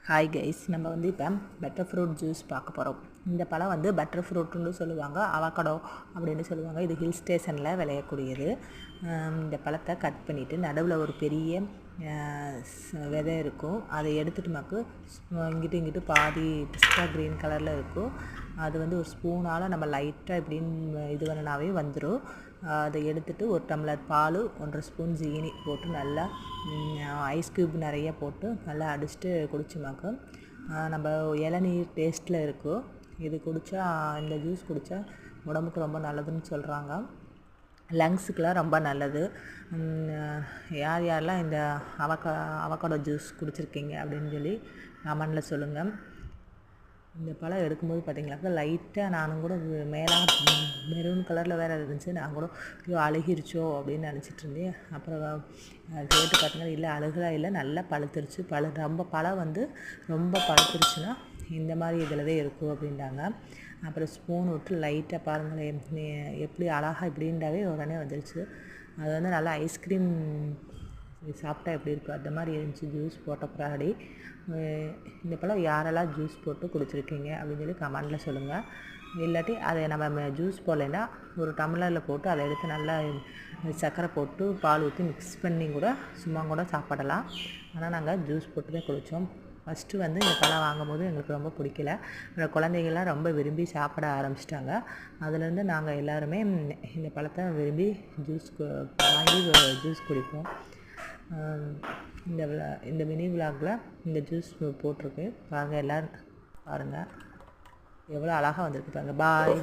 Hi guys, நம்ம இப்போ butter fruit juice பார்க்க போகிறோம். இந்த பழம் பட்டர் ஃப்ரூட்டுன்னு சொல்லுவாங்க, அவகடோ அப்படின்னு சொல்லுவாங்க. இது ஹில் ஸ்டேஷனில் விளையக்கூடியது. இந்த பழத்தை கட் பண்ணிவிட்டு நடுவில் ஒரு பெரிய விதை இருக்கும். அதை எடுத்துகிட்டு இங்கிட்டு பாதி பிஸ்தா க்ரீன் கலரில் இருக்கும். அது ஒரு ஸ்பூனால் நம்ம லைட்டாக இப்படின்னு இது பண்ணனாவே வந்துடும். அதை எடுத்துகிட்டு ஒரு டம்ளர் பால், 1.5 ஸ்பூன் ஜீனி போட்டு நல்லா ஐஸ் க்யூப் நிறைய போட்டு நல்லா அடிச்சுட்டு குடிச்சோமாக்க நம்ம இளநீர் டேஸ்ட்டில் இருக்கும். இது குடித்தா, இந்த ஜூஸ் குடித்தா உடம்புக்கு ரொம்ப நல்லதுன்னு சொல்கிறாங்க. லங்ஸுக்கெலாம் ரொம்ப நல்லது. யார் யாரெல்லாம் இந்த அவகடோ ஜூஸ் குடிச்சிருக்கீங்க அப்படின்னு சொல்லி கமெண்டில் சொல்லுங்கள். இந்த பழம் எடுக்கும்போது பார்த்திங்களாக்கா லைட்டாக நானும் கூட மேலே மெரூன் கலரில் வேறு இருந்துச்சு. நான் கூட ஐயோ அழுகிருச்சோ அப்படின்னு நினச்சிட்டு இருந்தேன். அப்புறம் கேட்டு பார்த்தீங்கன்னா இல்லை, அழுகலாம் இல்லை, நல்லா பழுத்துருச்சு. ரொம்ப பழம் ரொம்ப பழுத்துருச்சுன்னா இந்த மாதிரி இதில் தான் இருக்கும் அப்படின்ட்டாங்க. அப்புறம் ஸ்பூன் விட்டு லைட்டாக பாருங்களேன் எப்படி அழகாக இப்படின்றாவே உடனே வந்துருச்சு. அது நல்லா ஐஸ்கிரீம் சாப்பிட்டா எப்படி இருக்கும் அந்த மாதிரி இருந்துச்சு ஜூஸ் போட்ட பின்னாடி. இந்த பழம் யாரெல்லாம் ஜூஸ் போட்டு குடிச்சிருக்கீங்க அப்படின்னு சொல்லி கமெண்டில் சொல்லுங்கள். இல்லாட்டி அதை நம்ம ஜூஸ் போடலைன்னா ஒரு டம்ளரில் போட்டு அதை எடுத்து நல்லா சர்க்கரை போட்டு பால் ஊற்றி மிக்ஸ் பண்ணி கூட சும்மா கூட சாப்பிடலாம். ஆனால் நாங்கள் ஜூஸ் போட்டு தான் குடித்தோம். ஃபஸ்ட்டு இந்த பழம் வாங்கும்போது எங்களுக்கு ரொம்ப பிடிக்கல. குழந்தைங்கள்லாம் ரொம்ப விரும்பி சாப்பிட ஆரம்பிச்சிட்டாங்க. அதுலேருந்து நாங்கள் எல்லாருமே இந்த பழத்தை விரும்பி வாங்கி ஜூஸ் குடிப்போம். இந்த மினி விலாகில் இந்த ஜூஸ் போட்டிருக்கு பாருங்கள். எல்லோரும் பாருங்கள் எவ்வளோ அழகாக வந்திருக்கு பாருங்கள். பாய்.